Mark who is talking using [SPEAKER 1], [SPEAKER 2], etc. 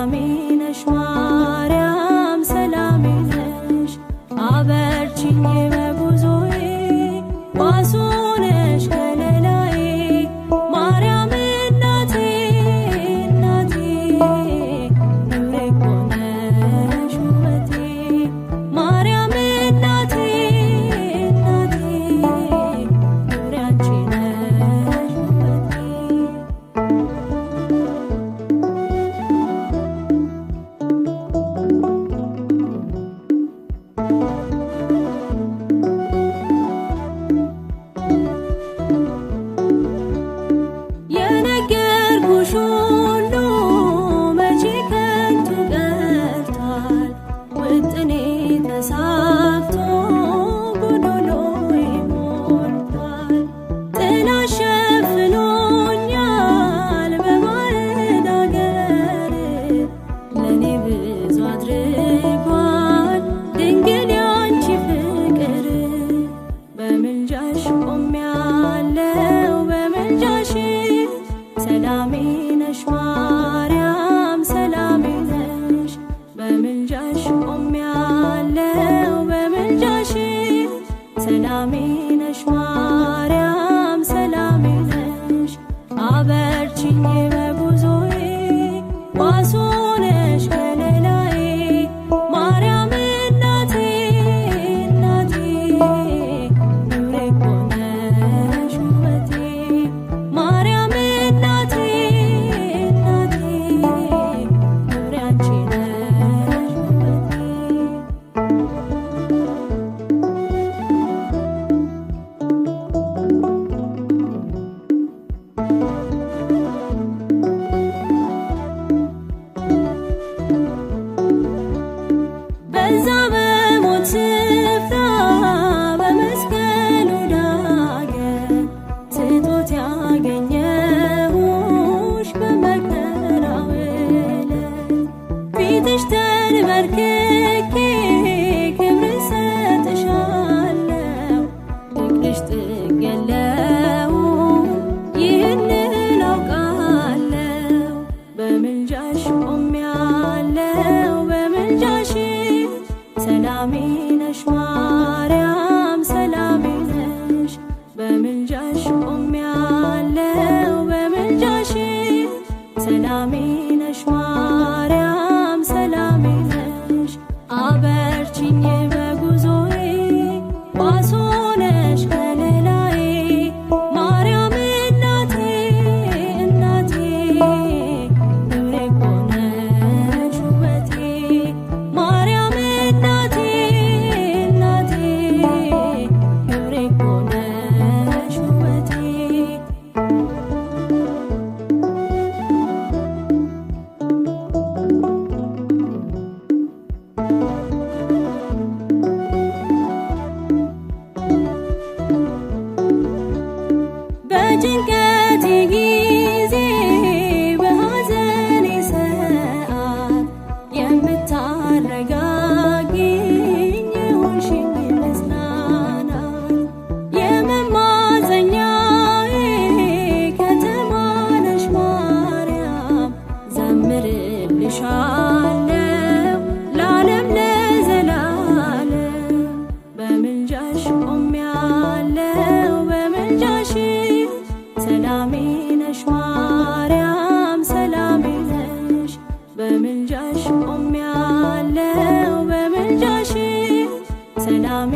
[SPEAKER 1] ሰላሜ ነሽ ማርያም ሰላሜ ነሽ አበርቺኝ በጉዞዬ ዋሱ ነሽ ከለላዬ ማርያም እናቴ እናቴ ክብሬ እኮ ነሽ ውበቴ ማርያም እናቴ እናቴ ክብሬ አንቺ ነሽ ውበቴ የነገርኩሽ ሁሉ መቼ ከንቱ ቀርቷል ውጥኔ ተሳክቶ ጎዶሎዬ ሞልቷል ጥላሽ ሸፍኖኛል በባዕድ አገር ለኔ ብዙ አድርጓል ድንግል ያንቺ ፍቅር በምልጃሽ ቆሜያለሁ በምልጃሽ ሰላሜ ነሽ ማርያም ሰላሜ ነሽ በምልጃሽ ቆሜያለሁ በምልጃሽ ሰላሜ ነሽ ማርያም ሰላሜ ነሽ አበርቺኝ በጉዞዬ ዋሱ ነሽ ከለላዬ ማርያም እናቴ እናቴ ክብሬ እኮ ነሽ ውበቴ ማርያም እናቴ እናቴ ክብሬ አንቺ ነሽ ውበቴ በዛ በሞት ስፍራ በመስቀሉ ዳገት ስጦት ያገኘሁሽ በመከራው ዕለት ፊትሽ ተንበርክኬ ክብር ሰጥሻለሁ ፍቅርሽ ጥግ የለውም ይህንን አውቃለሁ በምልጃሽ ቆሜያለሁ በምልጃሽ ሰላሜ ነሽ ማርያም ሰላሜ ነሽ በምልጃሽ ቆሜያለሁ በምልጃሽ ሰላሜ ነሽ ማርያም ሰላሜ ነሽ አበርቺኝ በጉዞዬ ዋሱ ነሽ ከለላዬ ማርያም እናቴ እናቴ ክብሬ እኮ ነሽ ውበቴ ማርያም እናቴ እናቴ ክብሬ እኮ ነሽ ውበቴ በጭንቀቴ ጊዜ በሐዘኔ ሰዓት የምታረጋጊኝ የሆንሽኝ መጽናናት የመማፀኛዬ ከተማ ነሽ ማርያም ዘምርልሻለሁ ለዓለም ለዘላለም በምልጃሽ ቆሜያለሁ በምልጃሽ ሰላሜ ነሽ ማርያም ሰላሜ ነሽ በምልጃሽ ቆሜያለሁ በምልጃሽ ሰላሜ